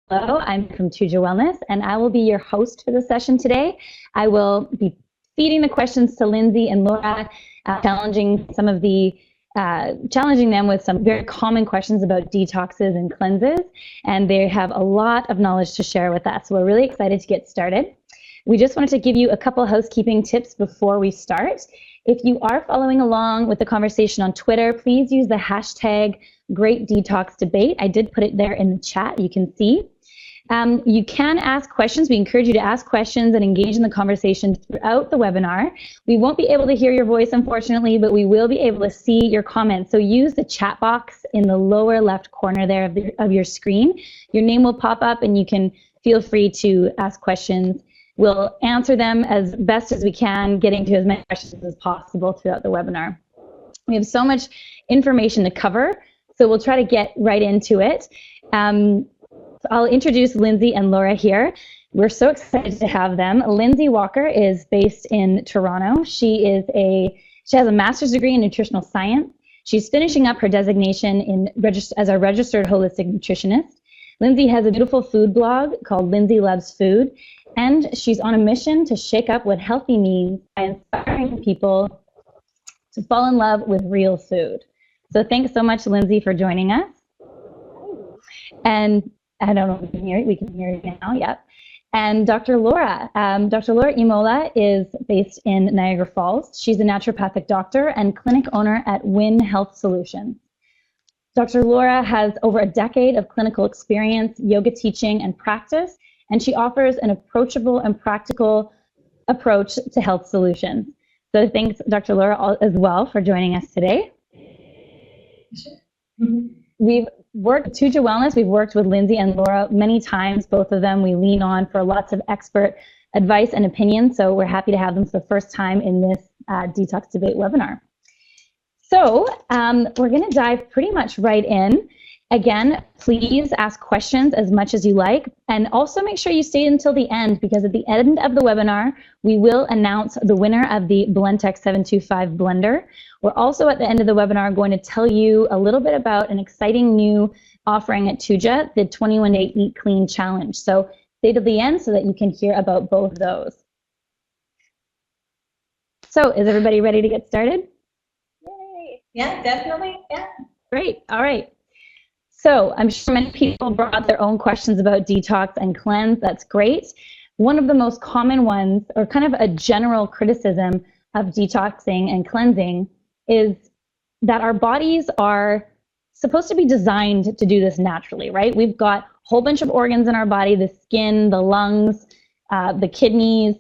Boileau. I'm from Tuja Wellness, and I will be your host for the session today. I will be feeding the questions to Lynsey and Laura, challenging them with some very common questions about detoxes and cleanses, and they have a lot of knowledge to share with us. So we're really excited to get started. We just wanted to give you a couple housekeeping tips before we start. If you are following along with the conversation on Twitter, please use the hashtag Great Detox Debate. I did put it there in the chat, you can see. You can ask questions. We encourage you to ask questions and engage in the conversation throughout the webinar. We won't be able to hear your voice, unfortunately, but we will be able to see your comments. So use the chat box in the lower left corner there of your screen. Your name will pop up and you can feel free to ask questions. We'll answer them as best as we can, getting to as many questions as possible throughout the webinar. We have so much information to cover, so we'll try to get right into it. I'll introduce Lynsey and Laura here. We're so excited to have them. Lynsey Walker is based in Toronto. She has a master's degree in nutritional science. She's finishing up her designation as a registered holistic nutritionist. Lynsey has a beautiful food blog called Lynsey Loves Food, and she's on a mission to shake up what healthy means by inspiring people to fall in love with real food. So thanks so much, Lynsey, for joining us. And I don't know if we can hear it. We can hear it now, yep. And Dr. Laura. Dr. Laura Imola is based in Niagara Falls. She's a naturopathic doctor and clinic owner at Win Health Solutions. Dr. Laura has over a decade of clinical experience, yoga teaching, and practice, and she offers an approachable and practical approach to health solutions. So thanks, Dr. Laura, as well, for joining us today. We've worked Tuja Wellness. We've worked with Lynsey and Laura many times. Both of them we lean on for lots of expert advice and opinion. So we're happy to have them for the first time in this Detox Debate webinar. So we're going to dive pretty much right in. Again, please ask questions as much as you like, and also make sure you stay until the end, because at the end of the webinar, we will announce the winner of the Blendtec 725 blender. We're also at the end of the webinar going to tell you a little bit about an exciting new offering at Tuja, the 21-Day Eat Clean Challenge. So stay to the end so that you can hear about both of those. So is everybody ready to get started? Yay. Yeah, definitely. Yeah. Great. All right. So I'm sure many people brought their own questions about detox and cleanse. That's great. One of the most common ones, or kind of a general criticism of detoxing and cleansing, is that our bodies are supposed to be designed to do this naturally, right? We've got a whole bunch of organs in our body, the skin, the lungs, the kidneys,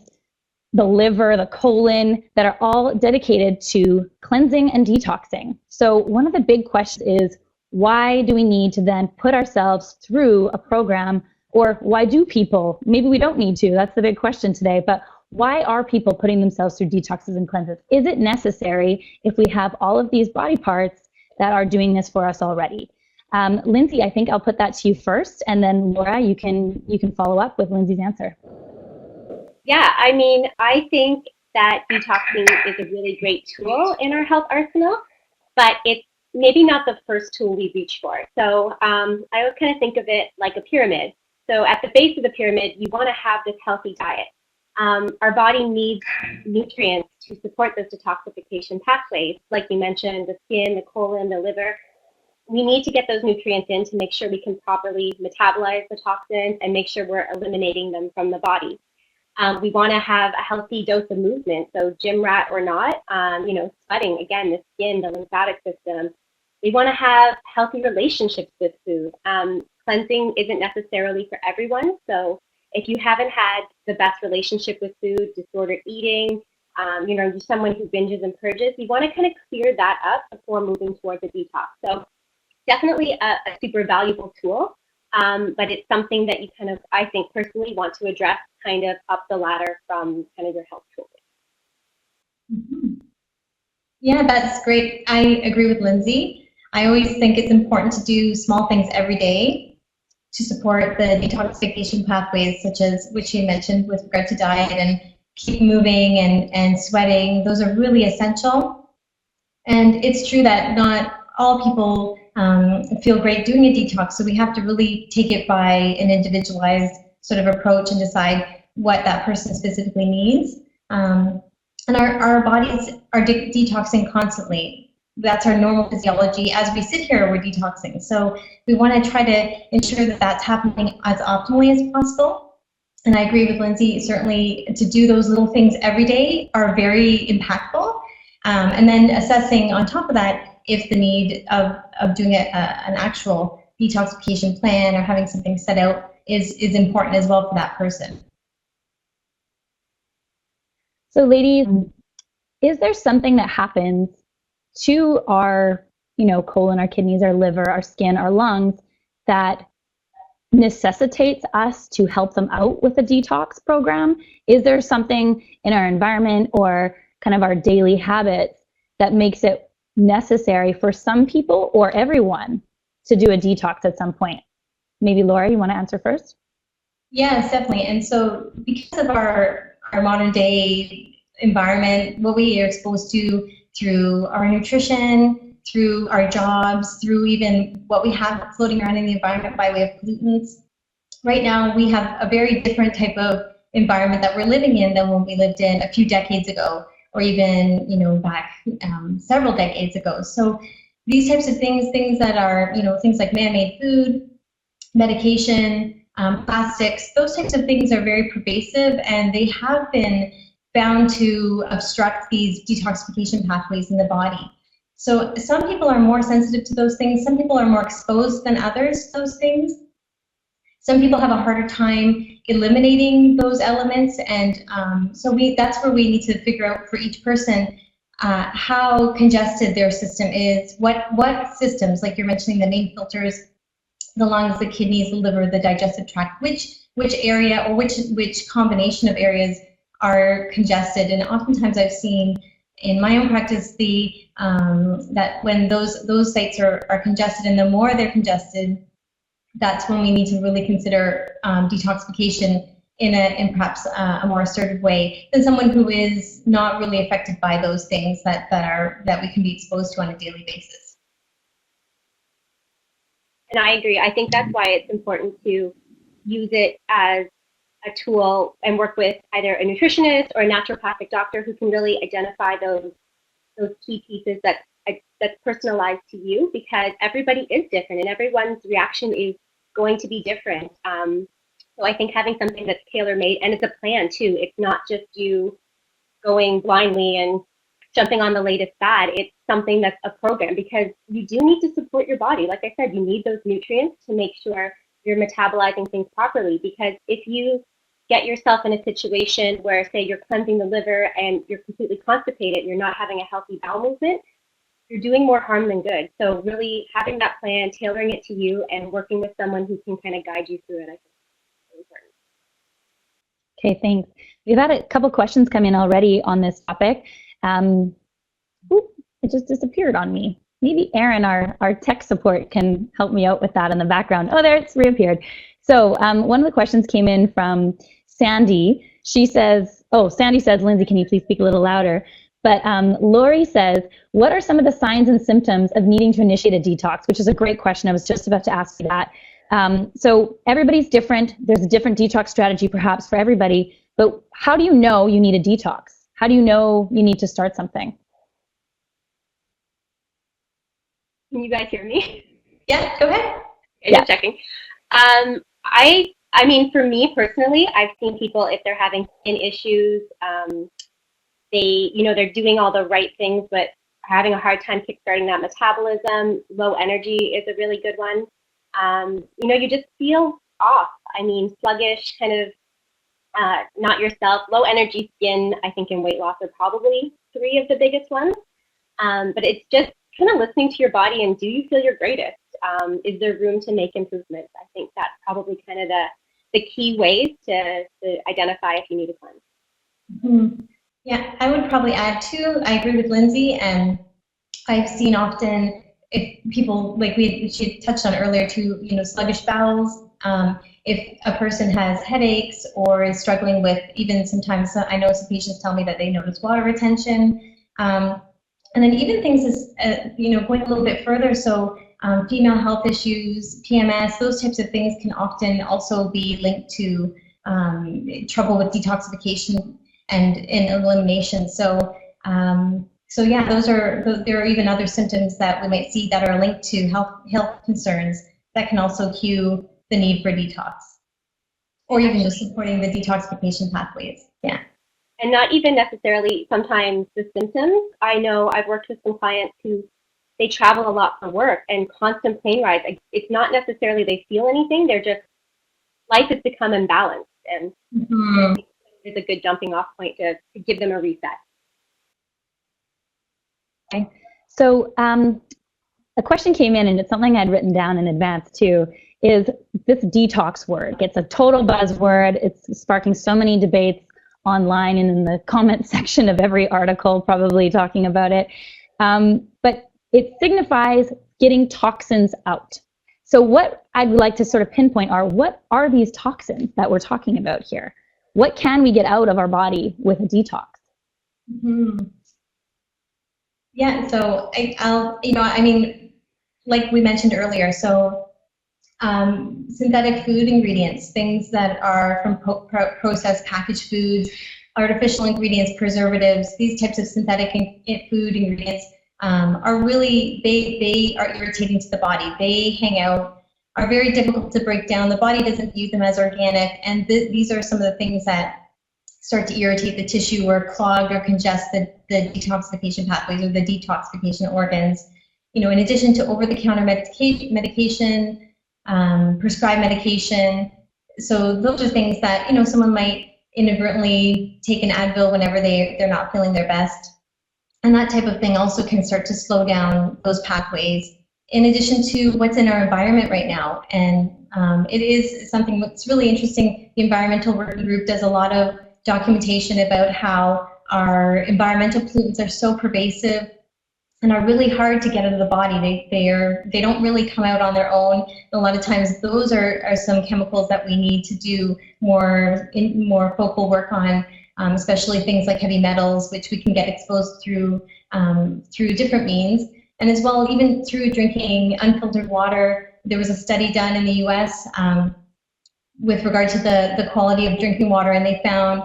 the liver, the colon, that are all dedicated to cleansing and detoxing. So one of the big questions is, why do we need to then put ourselves through a program, or why do people? Maybe we don't need to, that's the big question today, but why are people putting themselves through detoxes and cleanses? Is it necessary if we have all of these body parts that are doing this for us already? Lynsey, I think I'll put that to you first, and then Laura, you can follow up with Lynsey's answer. Yeah, I mean, I think that detoxing is a really great tool in our health arsenal, but it's maybe not the first tool we reach for. So I would kind of think of it like a pyramid. So at the base of the pyramid, you want to have this healthy diet. Our body needs nutrients to support those detoxification pathways. Like you mentioned, the skin, the colon, the liver. We need to get those nutrients in to make sure we can properly metabolize the toxins and make sure we're eliminating them from the body. We want to have a healthy dose of movement. So gym rat or not, sweating, again, the skin, the lymphatic system. We want to have healthy relationships with food. Cleansing isn't necessarily for everyone. So if you haven't had the best relationship with food, disordered eating, you're someone who binges and purges, you want to kind of clear that up before moving towards a detox. So definitely a super valuable tool, but it's something that you kind of, I think personally, want to address kind of up the ladder from kind of your health tools. Mm-hmm. Yeah, that's great. I agree with Lynsey. I always think it's important to do small things every day to support the detoxification pathways, such as which you mentioned with regard to diet and keep moving and sweating. Those are really essential. And it's true that not all people feel great doing a detox. So we have to really take it by an individualized sort of approach and decide what that person specifically needs. And our bodies are detoxing constantly. That's our normal physiology. As we sit here, we're detoxing. So we want to try to ensure that that's happening as optimally as possible. And I agree with Lynsey, certainly to do those little things every day are very impactful. And then assessing on top of that if the need of doing an actual detoxification plan or having something set out is important as well for that person. So ladies, is there something that happens to our, colon, our kidneys, our liver, our skin, our lungs that necessitates us to help them out with a detox program? Is there something in our environment or kind of our daily habits that makes it necessary for some people or everyone to do a detox at some point? Maybe Laura, you want to answer first? Yes, definitely. And so because of our modern day environment, what we are exposed to through our nutrition, through our jobs, through even what we have floating around in the environment by way of pollutants, right now we have a very different type of environment that we're living in than when we lived in a few decades ago, or even back several decades ago. So these types of things that are things like man-made food, medication, plastics, those types of things are very pervasive, and they have been found to obstruct these detoxification pathways in the body. So some people are more sensitive to those things. Some people are more exposed than others to those things. Some people have a harder time eliminating those elements, and so that's where we need to figure out for each person how congested their system is, what systems, like you're mentioning the main filters, the lungs, the kidneys, the liver, the digestive tract, which area or which combination of areas are congested. And oftentimes I've seen in my own practice that when those sites are congested, and the more they're congested, that's when we need to really consider detoxification in perhaps a more assertive way than someone who is not really affected by those things that we can be exposed to on a daily basis. And I agree. I think that's why it's important to use it as a tool and work with either a nutritionist or a naturopathic doctor who can really identify those key pieces that's personalized to you, because everybody is different and everyone's reaction is going to be different. So I think having something that's tailor-made, and it's a plan too. It's not just you going blindly and jumping on the latest fad. It's something that's a program, because you do need to support your body. Like I said, you need those nutrients to make sure you're metabolizing things properly, because if you get yourself in a situation where, say, you're cleansing the liver and you're completely constipated, you're not having a healthy bowel movement, you're doing more harm than good. So really having that plan, tailoring it to you, and working with someone who can kind of guide you through it, I think is really important. Okay, thanks. We've had a couple questions come in already on this topic. It just disappeared on me. Maybe Aaron, our tech support, can help me out with that in the background. Oh, there, it's reappeared. So one of the questions came in from Sandy. She says, Sandy says, Lynsey, can you please speak a little louder? But Lori says, what are some of the signs and symptoms of needing to initiate a detox? Which is a great question. I was just about to ask you that. So everybody's different. There's a different detox strategy perhaps for everybody. But how do you know you need a detox? How do you know you need to start something? Can you guys hear me? Yeah, go ahead. Okay, just checking. I mean, for me personally, I've seen people, if they're having skin issues, they're doing all the right things, but having a hard time kickstarting that metabolism. Low energy is a really good one. You just feel off. I mean, sluggish, kind of not yourself. Low energy skin, I think, and weight loss are probably three of the biggest ones. But it's just kind of listening to your body, and do you feel your greatest? Is there room to make improvements? I think that's probably kind of the key ways to identify if you need a cleanse. Mm-hmm. Yeah, I would probably add too, I agree with Lynsey, and I've seen often if people, like she touched on earlier too, sluggish bowels, if a person has headaches or is struggling with, even sometimes I know some patients tell me that they notice water retention, and And then even things as, going a little bit further, so female health issues, PMS, those types of things can often also be linked to trouble with detoxification and elimination. So yeah, there are even other symptoms that we might see that are linked to health concerns that can also cue the need for detox, or even just supporting the detoxification pathways. Yeah. And not even necessarily sometimes the symptoms. I know I've worked with some clients who they travel a lot for work and constant plane rides. It's not necessarily they feel anything. They're just, life has become imbalanced. And I think it's a good jumping off point to give them a reset. Okay. So a question came in, and it's something I'd written down in advance too, is this detox word. It's a total buzzword. It's sparking so many debates online and in the comment section of every article probably talking about it. But it signifies getting toxins out. So what I'd like to sort of pinpoint are, what are these toxins that we're talking about here? What can we get out of our body with a detox? Yeah, so like we mentioned earlier, so synthetic food ingredients, things that are from processed packaged foods, artificial ingredients, preservatives, these types of synthetic food ingredients are really, they are irritating to the body. They hang out, are very difficult to break down. The body doesn't view them as organic, and these are some of the things that start to irritate the tissue or clog or congest the detoxification pathways or the detoxification organs. In addition to over-the-counter medication, prescribed medication. So those are things that, someone might inadvertently take an Advil whenever they're not feeling their best. And that type of thing also can start to slow down those pathways, in addition to what's in our environment right now. And it is something that's really interesting. The Environmental Working Group does a lot of documentation about how our environmental pollutants are so pervasive and are really hard to get out of the body. They don't really come out on their own. A lot of times those are some chemicals that we need to do more focal work on, especially things like heavy metals, which we can get exposed through different means, and as well even through drinking unfiltered water. There was a study done in the U.S. With regard to the quality of drinking water, and they found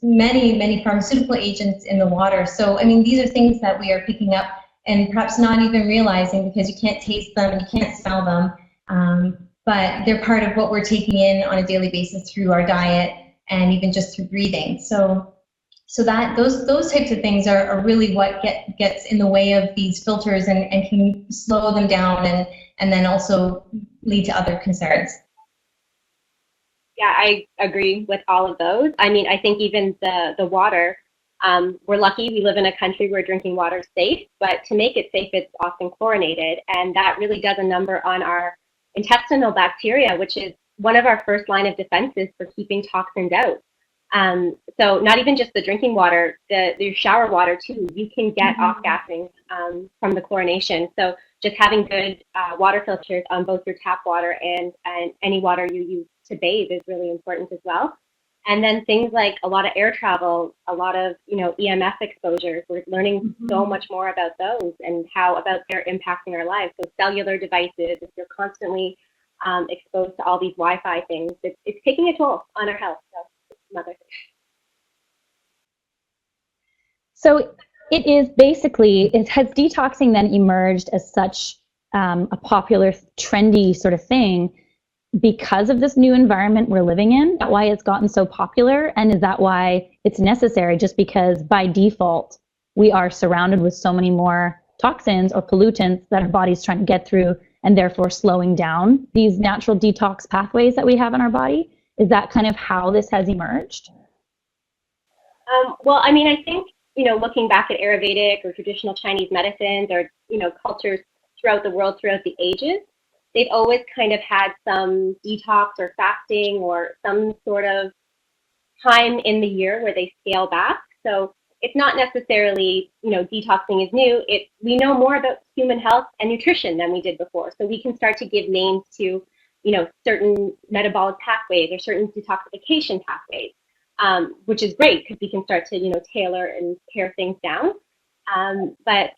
many pharmaceutical agents in the water. So, these are things that we are picking up and perhaps not even realizing, because you can't taste them and you can't smell them, but they're part of what we're taking in on a daily basis through our diet and even just through breathing. So that those types of things are really what gets in the way of these filters and can slow them down and then also lead to other concerns. Yeah, I agree with all of those. I think even the water, we're lucky we live in a country where drinking water is safe, but to make it safe, it's often chlorinated, and that really does a number on our intestinal bacteria, which is one of our first line of defenses for keeping toxins out. So not even just the drinking water, the shower water too, you can get off-gassing from the chlorination. So just having good water filters on both your tap water and any water you use to bathe is really important as well. And then things like a lot of air travel, a lot of EMF exposures. We're learning so much more about those and how about they're impacting our lives. So cellular devices, if you're constantly exposed to all these Wi-Fi things, it's taking a toll on our health. So it's another thing. So it is basically, has detoxing then emerged as such a popular, trendy sort of thing because of this new environment we're living in? Is that why it's gotten so popular? And is that why it's necessary, just because by default we are surrounded with so many more toxins or pollutants that our body's trying to get through, and therefore slowing down these natural detox pathways that we have in our body? Is that kind of how this has emerged? Well, I think, looking back at Ayurvedic or traditional Chinese medicines or, cultures throughout the world, throughout the ages, they've always kind of had some detox or fasting or some sort of time in the year where they scale back. So it's not necessarily, detoxing is new. We know more about human health and nutrition than we did before. So we can start to give names to, certain metabolic pathways or certain detoxification pathways, which is great because we can start to, tailor and pare things down. But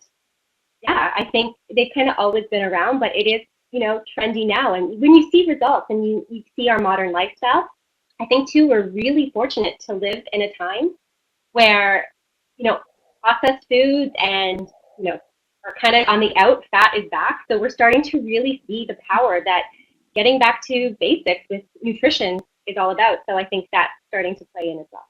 yeah, I think they've kind of always been around, but it is, trendy now. And when you see results and you see our modern lifestyle, I think too, we're really fortunate to live in a time where, processed foods and, are kind of on the out, fat is back. So we're starting to really see the power that getting back to basics with nutrition is all about. So I think that's starting to play in as well.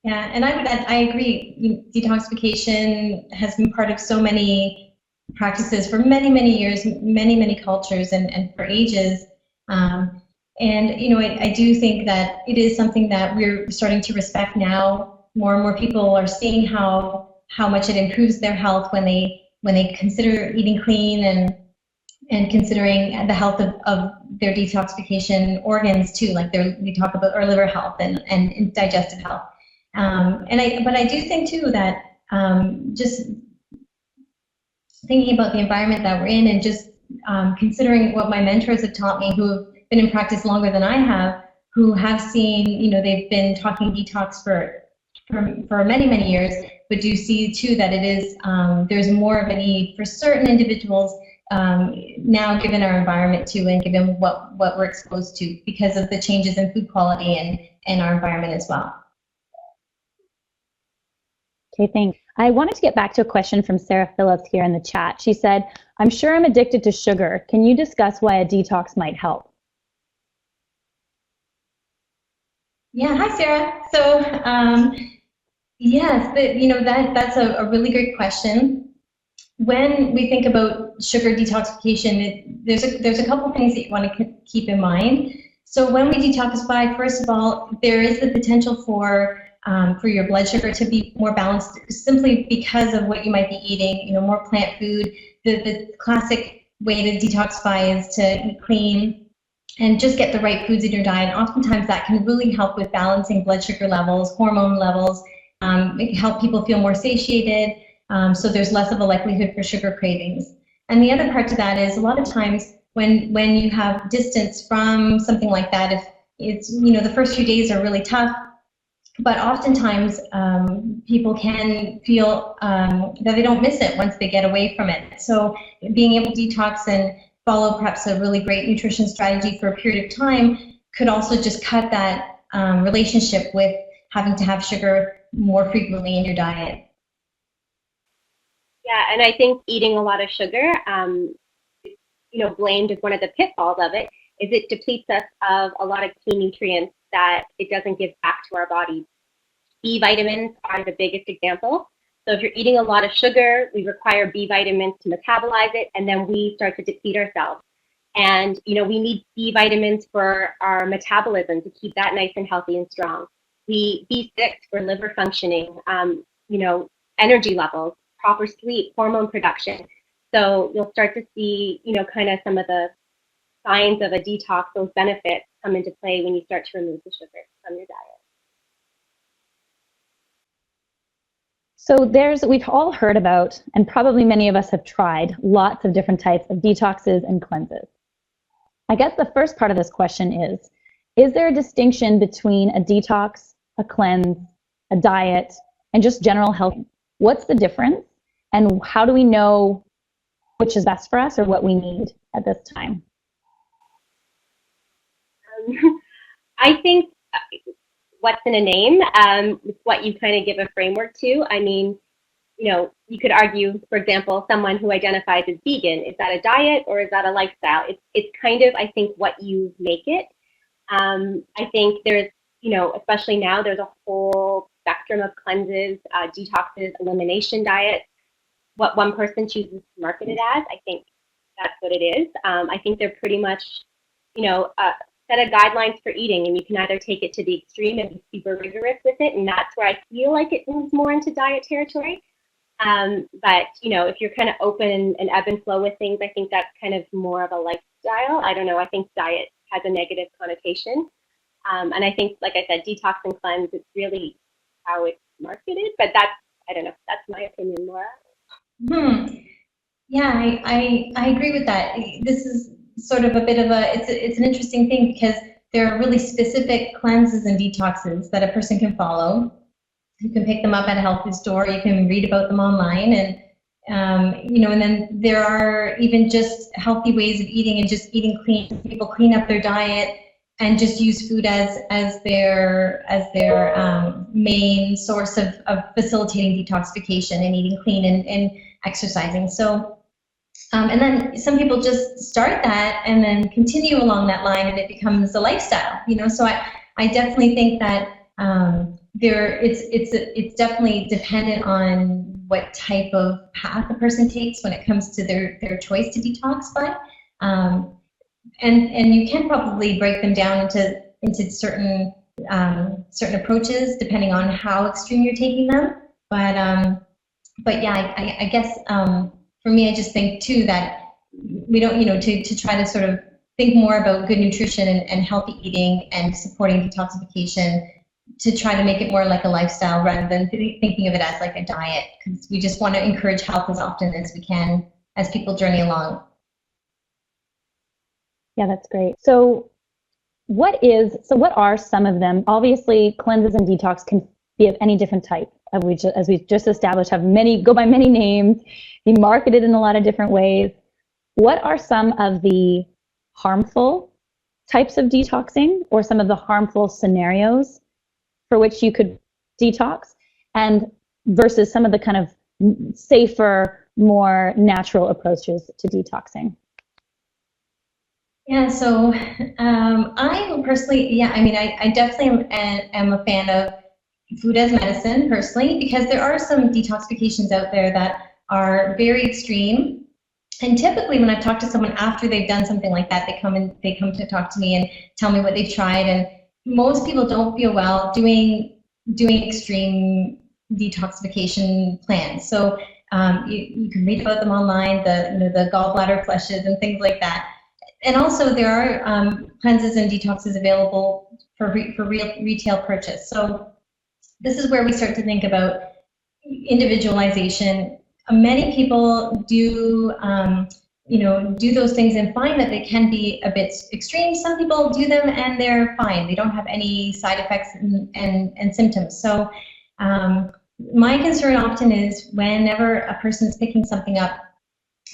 Yeah, and I agree. Detoxification has been part of so many practices for many, many years, many, many cultures, and for ages. And I do think that it is something that we're starting to respect now. More and more people are seeing how much it improves their health when they consider eating clean and considering the health of their detoxification organs too. Like we talk about our liver health and digestive health. But I do think too that just thinking about the environment that we're in and just considering what my mentors have taught me, who have been in practice longer than I have, who have seen, they've been talking detox for many, many years, but do see too that it is, there's more of a need for certain individuals now, given our environment too, and given what we're exposed to because of the changes in food quality and our environment as well. Okay, thanks. I wanted to get back to a question from Sarah Phillips here in the chat. She said, I'm sure I'm addicted to sugar. Can you discuss why a detox might help? Yeah, hi Sarah. So yes, that's a really great question. When we think about sugar detoxification, there's a couple things that you want to keep in mind. So when we detoxify, first of all, there is the potential for your blood sugar to be more balanced simply because of what you might be eating, more plant food. The classic way to detoxify is to eat clean and just get the right foods in your diet. Oftentimes that can really help with balancing blood sugar levels, hormone levels. It can help people feel more satiated, so there's less of a likelihood for sugar cravings. And the other part to that is a lot of times when you have distance from something like that, if it's, the first few days are really tough, but oftentimes people can feel that they don't miss it once they get away from it. So being able to detox and follow perhaps a really great nutrition strategy for a period of time could also just cut that relationship with having to have sugar more frequently in your diet. Yeah, and I think eating a lot of sugar, blamed as one of the pitfalls of it, is it depletes us of a lot of key nutrients that it doesn't give back to our body. B vitamins are the biggest example. So if you're eating a lot of sugar, we require B vitamins to metabolize it, and then we start to deplete ourselves. And, we need B vitamins for our metabolism to keep that nice and healthy and strong. B6 for liver functioning, energy levels, proper sleep, hormone production. So you'll start to see, kind of some of the signs of a detox, those benefits come into play when you start to remove the sugar from your diet. So we've all heard about, and probably many of us have tried, lots of different types of detoxes and cleanses. I guess the first part of this question is there a distinction between a detox, a cleanse, a diet, and just general health? What's the difference, and how do we know which is best for us or what we need at this time? I think what's in a name, it's what you kind of give a framework to. I mean, you could argue, for example, someone who identifies as vegan, is that a diet or is that a lifestyle? It's kind of, I think, what you make it. I think there's, especially now, there's a whole spectrum of cleanses, detoxes, elimination diets. What one person chooses to market it as, I think that's what it is. I think they're pretty much, set of guidelines for eating, and you can either take it to the extreme and be super rigorous with it, and that's where I feel like it moves more into diet territory. But if you're kind of open and ebb and flow with things, I think that's kind of more of a lifestyle. I don't know. I think diet has a negative connotation, and I think, like I said, detox and cleanse, it's really how it's marketed. But I don't know. That's my opinion, Laura. Yeah, I agree with that. This is sort of a bit of it's an interesting thing because there are really specific cleanses and detoxes that a person can follow. You can pick them up at a health food store. You can read about them online, and and then there are even just healthy ways of eating and just eating clean. People clean up their diet and just use food as their main source of facilitating detoxification and eating clean and exercising. So, and then some people just start that and then continue along that line, and it becomes a lifestyle. So I definitely think that it's definitely dependent on what type of path a person takes when it comes to their choice to detoxify. And you can probably break them down into certain approaches depending on how extreme you're taking them. But yeah, I guess for me, I just think too that we don't, to try to sort of think more about good nutrition and healthy eating and supporting detoxification, to try to make it more like a lifestyle rather than thinking of it as like a diet, because we just want to encourage health as often as we can as people journey along. Yeah, that's great. So what are some of them? Obviously, cleanses and detox can be of any different type. As we just established, go by many names, be marketed in a lot of different ways. What are some of the harmful types of detoxing, or some of the harmful scenarios for which you could detox, and versus some of the kind of safer, more natural approaches to detoxing? Yeah, so I personally, I definitely am a fan of food as medicine personally, because there are some detoxifications out there that are very extreme. And typically when I've talked to someone after they've done something like that, they come to talk to me and tell me what they've tried. And most people don't feel well doing extreme detoxification plans. So you can read about them online, the gallbladder flushes and things like that. And also there are cleanses and detoxes available for real retail purchase. So this is where we start to think about individualization. Many people do those things and find that they can be a bit extreme. Some people do them and they're fine. They don't have any side effects and symptoms. So my concern often is whenever a person is picking something up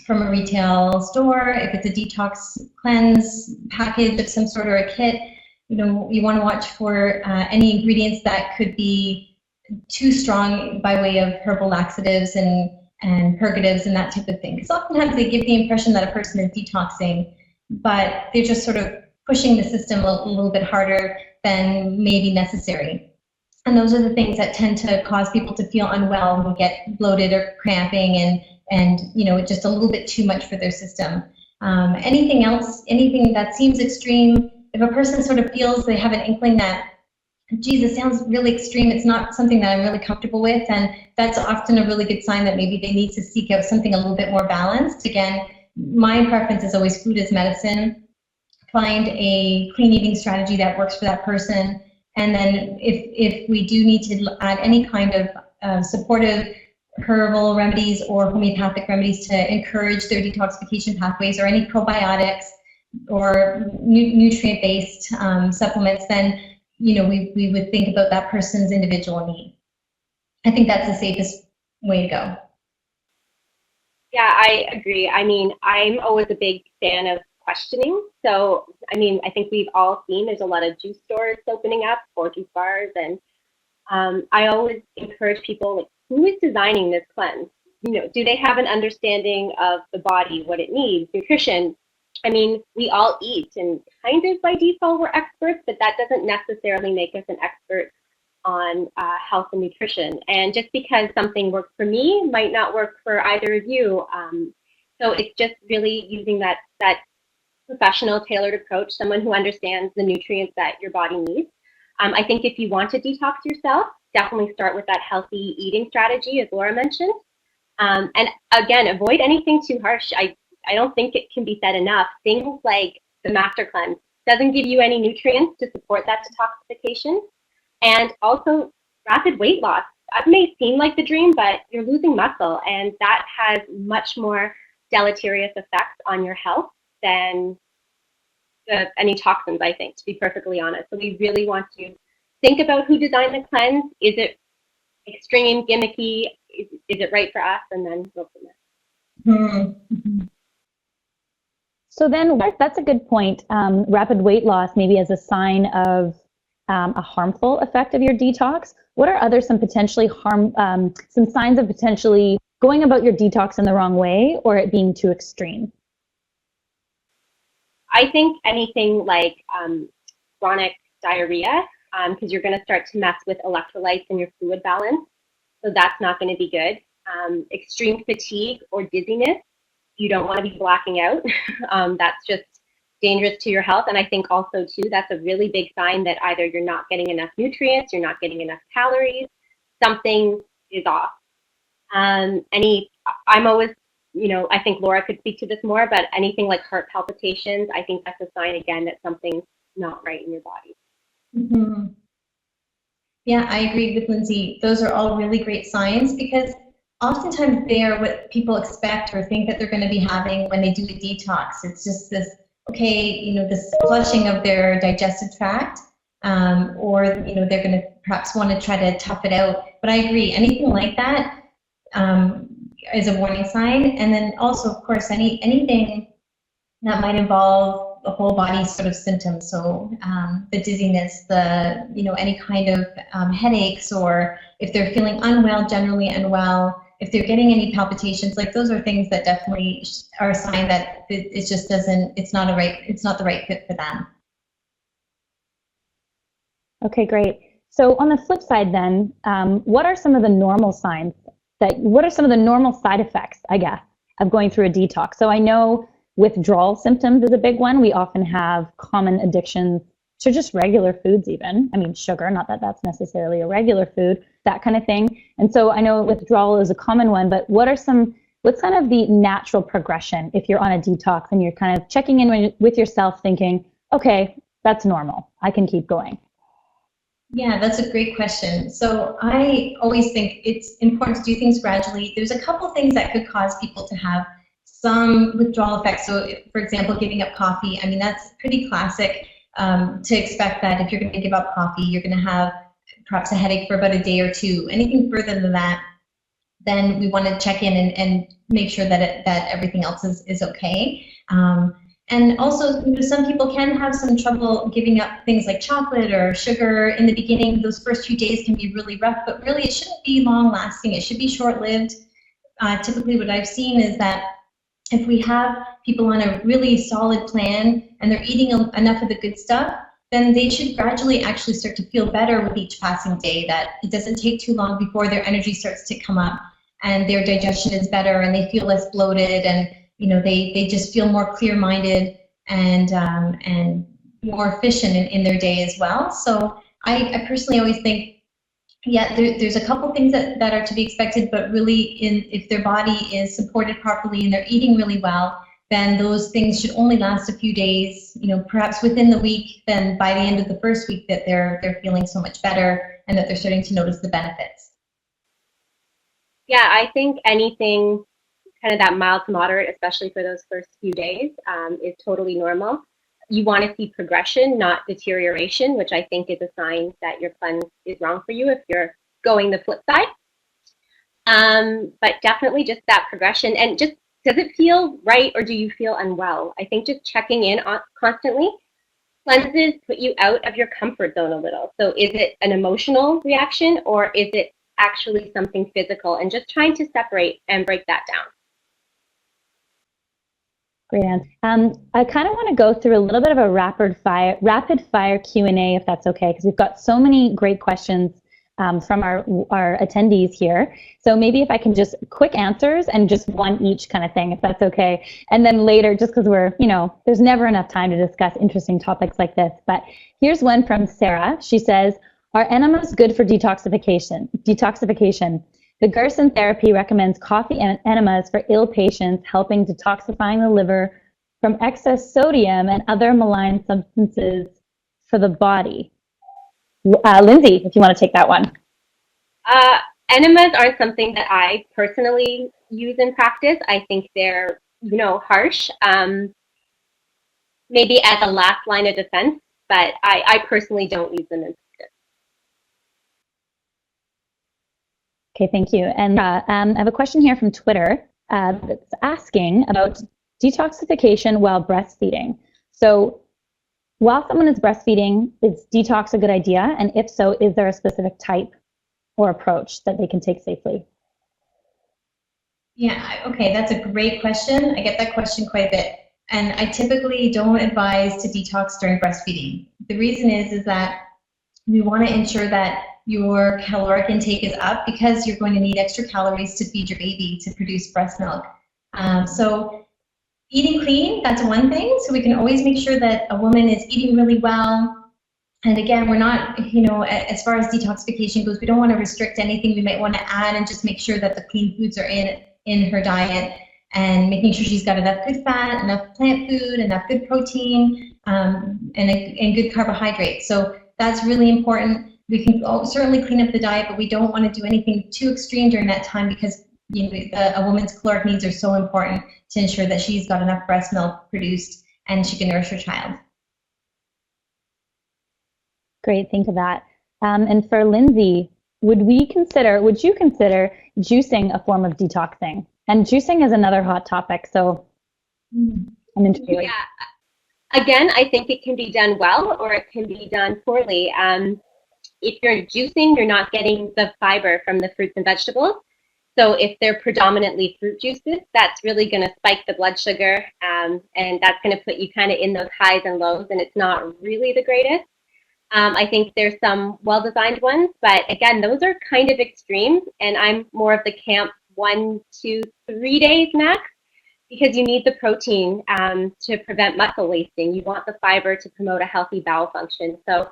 from a retail store, if it's a detox cleanse package of some sort or a kit, you want to watch for any ingredients that could be too strong by way of herbal laxatives and purgatives and that type of thing. Because oftentimes they give the impression that a person is detoxing, but they're just sort of pushing the system a little bit harder than maybe necessary. And those are the things that tend to cause people to feel unwell and get bloated or cramping and just a little bit too much for their system. Anything that seems extreme, if a person sort of feels they have an inkling that, geez, it sounds really extreme, it's not something that I'm really comfortable with, and that's often a really good sign that maybe they need to seek out something a little bit more balanced. Again, my preference is always food as medicine. Find a clean eating strategy that works for that person, and then if we do need to add any kind of supportive herbal remedies or homeopathic remedies to encourage their detoxification pathways, or any probiotics or nutrient-based supplements, then we would think about that person's individual need. I think that's the safest way to go. Yeah, I agree. I mean, I'm always a big fan of questioning. So, I mean, I think we've all seen there's a lot of juice stores opening up, or juice bars, and I always encourage people, like, who is designing this cleanse? Do they have an understanding of the body, what it needs, nutrition? I mean, we all eat, and kind of by default we're experts, but that doesn't necessarily make us an expert on health and nutrition. And just because something works for me might not work for either of you. So it's just really using that professional tailored approach, someone who understands the nutrients that your body needs. I think if you want to detox yourself, definitely start with that healthy eating strategy, as Laura mentioned. And again, avoid anything too harsh. I don't think it can be said enough. Things like the Master Cleanse doesn't give you any nutrients to support that detoxification. And also rapid weight loss. That may seem like the dream, but you're losing muscle, and that has much more deleterious effects on your health than any toxins, I think, to be perfectly honest. So we really want to think about who designed the cleanse. Is it extreme, gimmicky? Is it right for us? And then go from there. Mm-hmm. So then that's a good point. Rapid weight loss maybe as a sign of a harmful effect of your detox. What are other some potentially some signs of potentially going about your detox in the wrong way or it being too extreme? I think anything like chronic diarrhea, because you're going to start to mess with electrolytes in your fluid balance. So that's not going to be good. Extreme fatigue or dizziness, you don't want to be blacking out. That's just dangerous to your health. And I think also too, that's a really big sign that either you're not getting enough nutrients, you're not getting enough calories, something is off. I'm always, I think Laura could speak to this more, but anything like heart palpitations, I think that's a sign again that something's not right in your body. Mm-hmm. Yeah, I agree with Lynsey. Those are all really great signs because oftentimes they are what people expect or think that they're going to be having when they do a detox. It's just this, this flushing of their digestive tract, or, they're going to perhaps want to try to tough it out. But I agree, anything like that is a warning sign. And then also, of course, anything that might involve the whole body sort of symptoms. So the dizziness, any kind of headaches, or if they're feeling unwell, generally unwell, if they're getting any palpitations, like those are things that definitely are a sign that it just doesn't, it's not the right fit for them. Okay, great. So on the flip side then, what are some of the normal signs what are some of the normal side effects, I guess, of going through a detox? So I know withdrawal symptoms is a big one. We often have common addictions to just regular foods even. I mean, sugar, not that that's necessarily a regular food, that kind of thing. And so I know withdrawal is a common one, but what's kind of the natural progression if you're on a detox and you're kind of checking in with yourself thinking, okay, that's normal, I can keep going? Yeah, that's a great question. So I always think it's important to do things gradually. There's a couple things that could cause people to have some withdrawal effects. So, for example, giving up coffee. I mean, that's pretty classic to expect that if you're going to give up coffee, you're going to have perhaps a headache for about a day or two. Anything further than that, then we want to check in and make sure that everything else is okay. And also, some people can have some trouble giving up things like chocolate or sugar in the beginning. Those first few days can be really rough, but really it shouldn't be long lasting. It should be short lived. Typically what I've seen is that if we have people on a really solid plan and they're eating enough of the good stuff, then they should gradually actually start to feel better with each passing day, that it doesn't take too long before their energy starts to come up and their digestion is better and they feel less bloated, and they just feel more clear-minded and more efficient in their day as well. So I personally always think, yeah, there's a couple things that are to be expected, but really if their body is supported properly and they're eating really well, then those things should only last a few days, perhaps within the week. Then by the end of the first week that they're feeling so much better and that they're starting to notice the benefits. Yeah, I think anything kind of that mild to moderate, especially for those first few days, is totally normal. You want to see progression, not deterioration, which I think is a sign that your cleanse is wrong for you if you're going the flip side. But definitely just that progression. And just, does it feel right or do you feel unwell? I think just checking in constantly. Cleanses put you out of your comfort zone a little. So is it an emotional reaction or is it actually something physical? And just trying to separate and break that down. Great answer. I kind of want to go through a little bit of a rapid fire Q&A, if that's okay, because we've got so many great questions from our attendees here. So maybe if I can just quick answers and just one each kind of thing, if that's okay. And then later, just because there's never enough time to discuss interesting topics like this. But here's one from Sarah. She says, are enemas good for detoxification? The Gerson therapy recommends coffee enemas for ill patients, helping detoxifying the liver from excess sodium and other malign substances for the body. Lynsey, if you want to take that one. Enemas are something that I personally use in practice. I think they're, harsh, maybe as a last line of defense, but I personally don't use them in practice. Okay, thank you. And I have a question here from Twitter that's asking about detoxification while breastfeeding. So while someone is breastfeeding, is detox a good idea? And if so, is there a specific type or approach that they can take safely? Yeah, okay, that's a great question. I get that question quite a bit. And I typically don't advise to detox during breastfeeding. The reason is that we want to ensure that your caloric intake is up because you're going to need extra calories to feed your baby to produce breast milk. So eating clean, that's one thing. So we can always make sure that a woman is eating really well. And again, we're not, as far as detoxification goes, we don't want to restrict anything. We might want to add and just make sure that the clean foods are in her diet, and making sure she's got enough good fat, enough plant food, enough good protein, and good carbohydrates. So that's really important. We can certainly clean up the diet, but we don't want to do anything too extreme during that time because a woman's caloric needs are so important to ensure that she's got enough breast milk produced and she can nourish her child. Great, thank you for that. And for Lynsey, would you consider juicing a form of detoxing? And juicing is another hot topic, so I'm intrigued. Yeah. Again, I think it can be done well or it can be done poorly. If you're juicing, you're not getting the fiber from the fruits and vegetables. So if they're predominantly fruit juices, that's really going to spike the blood sugar, and that's going to put you kind of in those highs and lows, and it's not really the greatest. I think there's some well-designed ones, but again, those are kind of extreme, and I'm more of the camp 1, 2, 3 days max, because you need the protein to prevent muscle wasting. You want the fiber to promote a healthy bowel function. So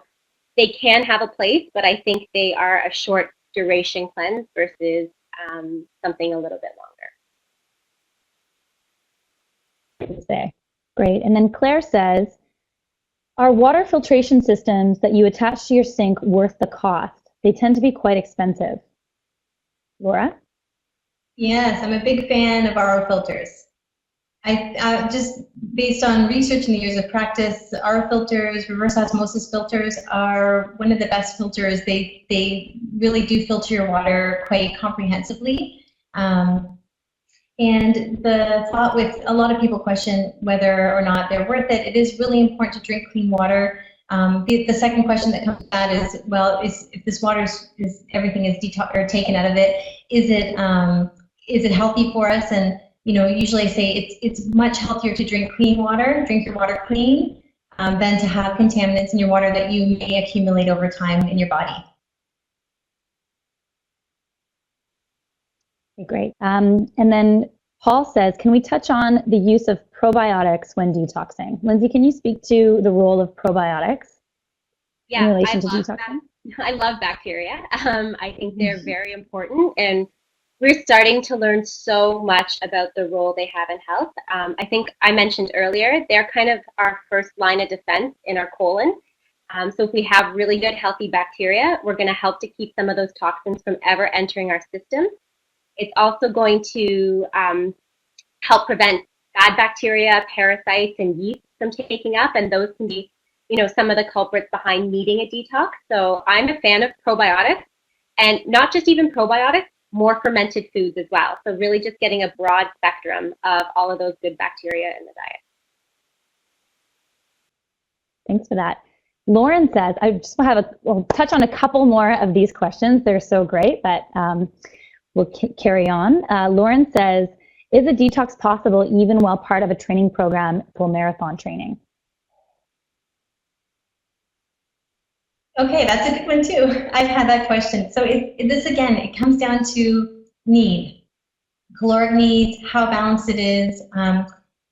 they can have a place, but I think they are a short duration cleanse versus something a little bit longer. Great. And then Claire says, are water filtration systems that you attach to your sink worth the cost? They tend to be quite expensive. Laura? Yes, I'm a big fan of RO filters. I just based on research and the years of practice, RO filters, reverse osmosis filters are one of the best filters. They really do filter your water quite comprehensively. And the thought with a lot of people question whether or not they're worth it. It is really important to drink clean water. The second question that comes to that is, well, if this water is everything is taken out of it, is it healthy for us? And usually I say it's much healthier to drink clean water, drink your water clean, than to have contaminants in your water that you may accumulate over time in your body. Okay, great. And then Paul says, can we touch on the use of probiotics when detoxing? Lynsey, can you speak to the role of probiotics in relation to detoxing? I love bacteria. I think they're very important, and we're starting to learn so much about the role they have in health. I think I mentioned earlier, they're kind of our first line of defense in our colon. So if we have really good, healthy bacteria, we're going to help to keep some of those toxins from ever entering our system. It's also going to help prevent bad bacteria, parasites, and yeast from taking up, and those can be, some of the culprits behind needing a detox. So I'm a fan of probiotics, and not just even probiotics, more fermented foods as well. So really just getting a broad spectrum of all of those good bacteria in the diet. Thanks for that. Lauren says, I just we'll touch on a couple more of these questions. They're so great, but we'll carry on. Lauren says, is a detox possible even while part of a training program for marathon training? Okay, that's a good one too. I've had that question. So this again, it comes down to need, caloric needs, how balanced it is.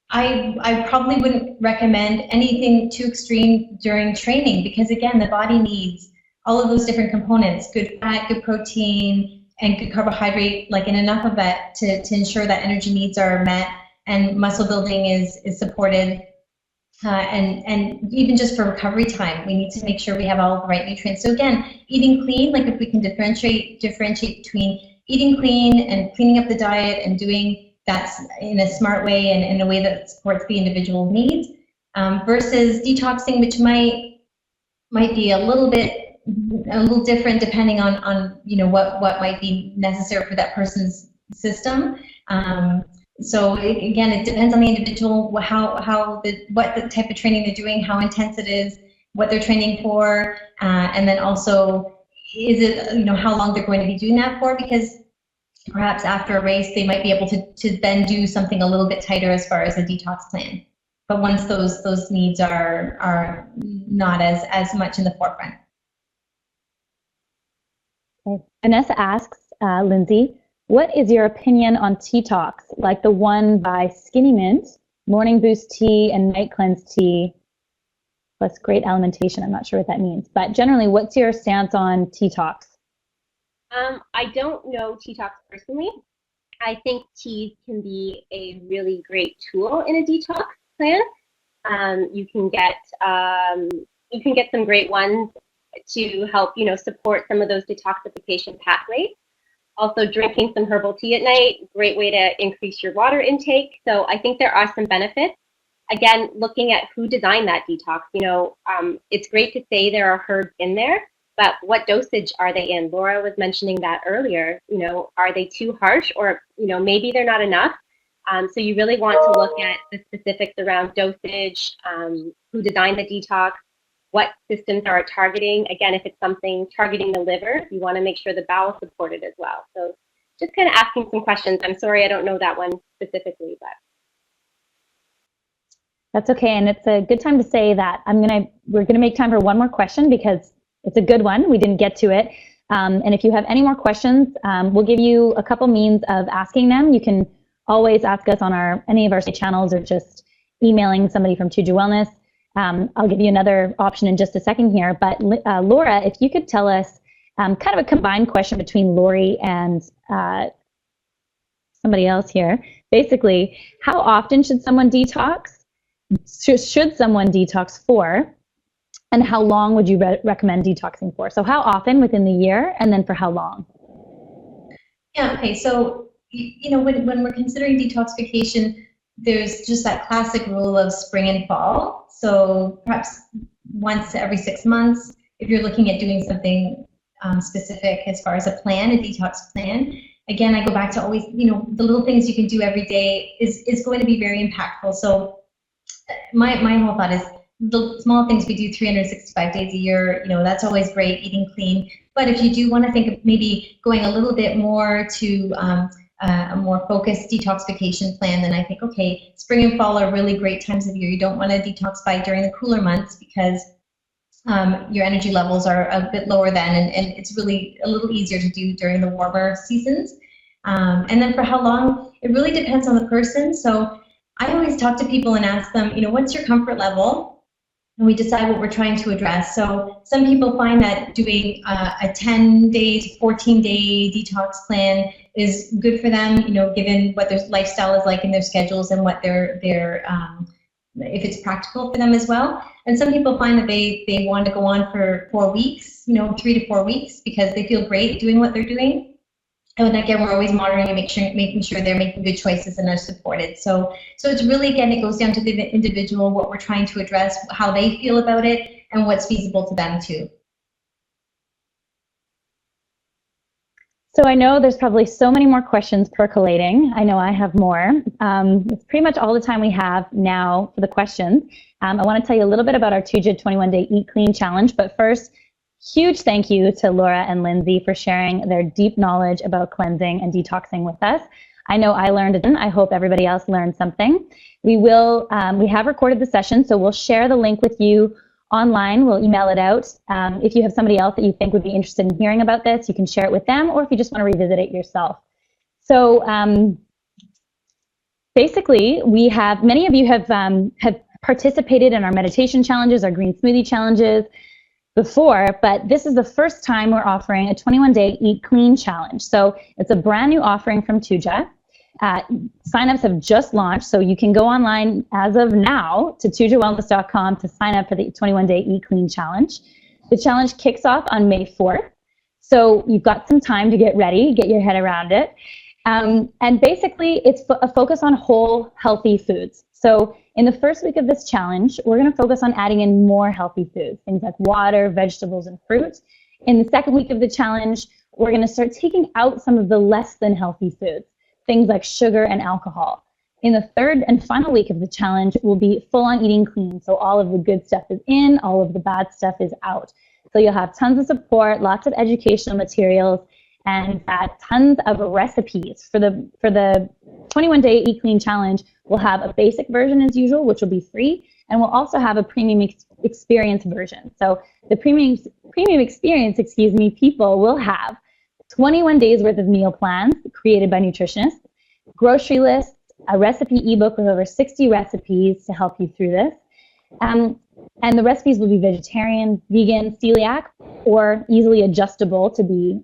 I probably wouldn't recommend anything too extreme during training because again, the body needs all of those different components, good fat, good protein, and good carbohydrate, and enough of that to ensure that energy needs are met and muscle building is supported. And even just for recovery time, we need to make sure we have all the right nutrients. So again, eating clean, if we can differentiate between eating clean and cleaning up the diet and doing that in a smart way and in a way that supports the individual needs, versus detoxing, which might be a little bit a little different depending on what might be necessary for that person's system. So again, it depends on the individual, what the type of training they're doing, how intense it is, what they're training for, and then also is it how long they're going to be doing that for, because perhaps after a race they might be able to then do something a little bit tighter as far as a detox plan. But once those needs are not as much in the forefront. Okay. Vanessa asks, Lynsey, what is your opinion on tea talks, like the one by Skinny Mint, Morning Boost Tea and Night Cleanse Tea, plus Great Alimentation? I'm not sure what that means. But generally, what's your stance on tea talks? I don't know tea talks personally. I think teas can be a really great tool in a detox plan. You can get some great ones to help support some of those detoxification pathways. Also, drinking some herbal tea at night, great way to increase your water intake. So I think there are some benefits. Again, looking at who designed that detox, it's great to say there are herbs in there, but what dosage are they in? Laura was mentioning that earlier. Are they too harsh, or maybe they're not enough? So you really want to look at the specifics around dosage, who designed the detox, what systems are it targeting. Again, if it's something targeting the liver, you want to make sure the bowel is supported as well. So just kind of asking some questions. I'm sorry I don't know that one specifically, but. That's okay, and it's a good time to say that we're gonna make time for one more question because it's a good one. We didn't get to it. And if you have any more questions, we'll give you a couple means of asking them. You can always ask us on any of our channels or just emailing somebody from Tuja Wellness. I'll give you another option in just a second here. But Laura, if you could tell us kind of a combined question between Lori and somebody else here. Basically, how often should someone detox? Should someone detox for? And how long would you recommend detoxing for? So how often within the year, and then for how long? Yeah, okay, so when we're considering detoxification, there's just that classic rule of spring and fall. So perhaps once every 6 months, if you're looking at doing something specific as far as a detox plan. Again, I go back to always, the little things you can do every day is going to be very impactful. So my whole thought is the small things we do 365 days a year, that's always great, eating clean. But if you do want to think of maybe going a little bit more to a more focused detoxification plan, then I think, okay, spring and fall are really great times of year. You don't want to detoxify during the cooler months because your energy levels are a bit lower then, and it's really a little easier to do during the warmer seasons. And then for how long, it really depends on the person. So I always talk to people and ask them, what's your comfort level? And we decide what we're trying to address. So some people find that doing a 10-day to 14-day detox plan is good for them, given what their lifestyle is like in their schedules and what their if it's practical for them as well. And some people find that they want to go on for 4 weeks, 3 to 4 weeks, because they feel great doing what they're doing. And again, we're always monitoring and making sure they're making good choices and are supported. So it's really, again, it goes down to the individual, what we're trying to address, how they feel about it, and what's feasible to them too. So I know there's probably so many more questions percolating. I know I have more. It's pretty much all the time we have now for the questions. I want to tell you a little bit about our Tuja 21-Day Eat Clean Challenge, but first, huge thank you to Laura and Lynsey for sharing their deep knowledge about cleansing and detoxing with us. I know I learned it, and I hope everybody else learned something. We have recorded the session, so we'll share the link with you online. We'll email it out. If you have somebody else that you think would be interested in hearing about this, you can share it with them, or if you just want to revisit it yourself. So basically, many of you have participated in our meditation challenges, our green smoothie challenges before, but this is the first time we're offering a 21-day Eat Clean Challenge. So it's a brand new offering from Tuja. Signups have just launched, so you can go online as of now to tujawellness.com to sign up for the 21-Day Eat Clean Challenge. The challenge kicks off on May 4th, so you've got some time to get ready, get your head around it. And basically, it's a focus on whole, healthy foods. So in the first week of this challenge, we're going to focus on adding in more healthy foods, things like water, vegetables, and fruit. In the second week of the challenge, we're going to start taking out some of the less than healthy foods, things like sugar and alcohol. In the third and final week of the challenge, we'll be full on eating clean. So all of the good stuff is in, all of the bad stuff is out. So you'll have tons of support, lots of educational materials, and tons of recipes. For the 21-day Eat Clean Challenge, we'll have a basic version as usual, which will be free, and we'll also have a premium experience version. So the premium experience, people will have 21 days worth of meal plans created by nutritionists, grocery lists, a recipe ebook with over 60 recipes to help you through this. And the recipes will be vegetarian, vegan, celiac, or easily adjustable to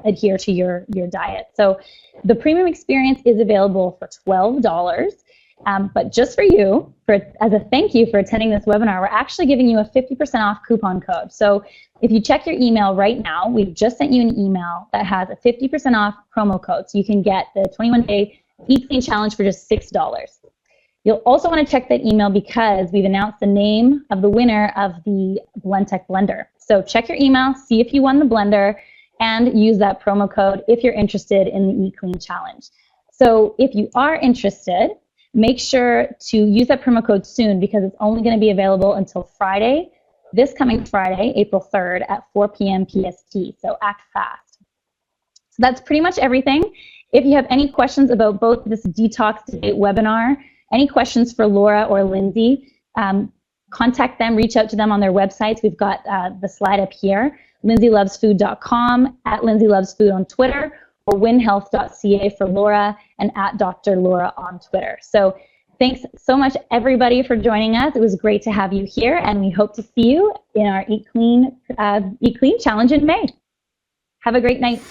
adhere to your diet. So the premium experience is available for $12. But just for you, as a thank you for attending this webinar, we're actually giving you a 50% off coupon code. So if you check your email right now, we've just sent you an email that has a 50% off promo code. So you can get the 21-day Eat Clean Challenge for just $6. You'll also want to check that email because we've announced the name of the winner of the Blendtec blender. So check your email, see if you won the blender, and use that promo code if you're interested in the Eat Clean Challenge. So if you are interested, make sure to use that promo code soon because it's only going to be available until Friday, this coming Friday, April 3rd at 4 p.m. PST. So act fast. So that's pretty much everything. If you have any questions about both this detox debate webinar, any questions for Laura or Lynsey, contact them, reach out to them on their websites. We've got the slide up here, lindseylovesfood.com, at lindseylovesfood on Twitter, or winhealth.ca for Laura, and at Dr. Laura on Twitter. So thanks so much, everybody, for joining us. It was great to have you here, and we hope to see you in our Eat Clean Challenge in May. Have a great night.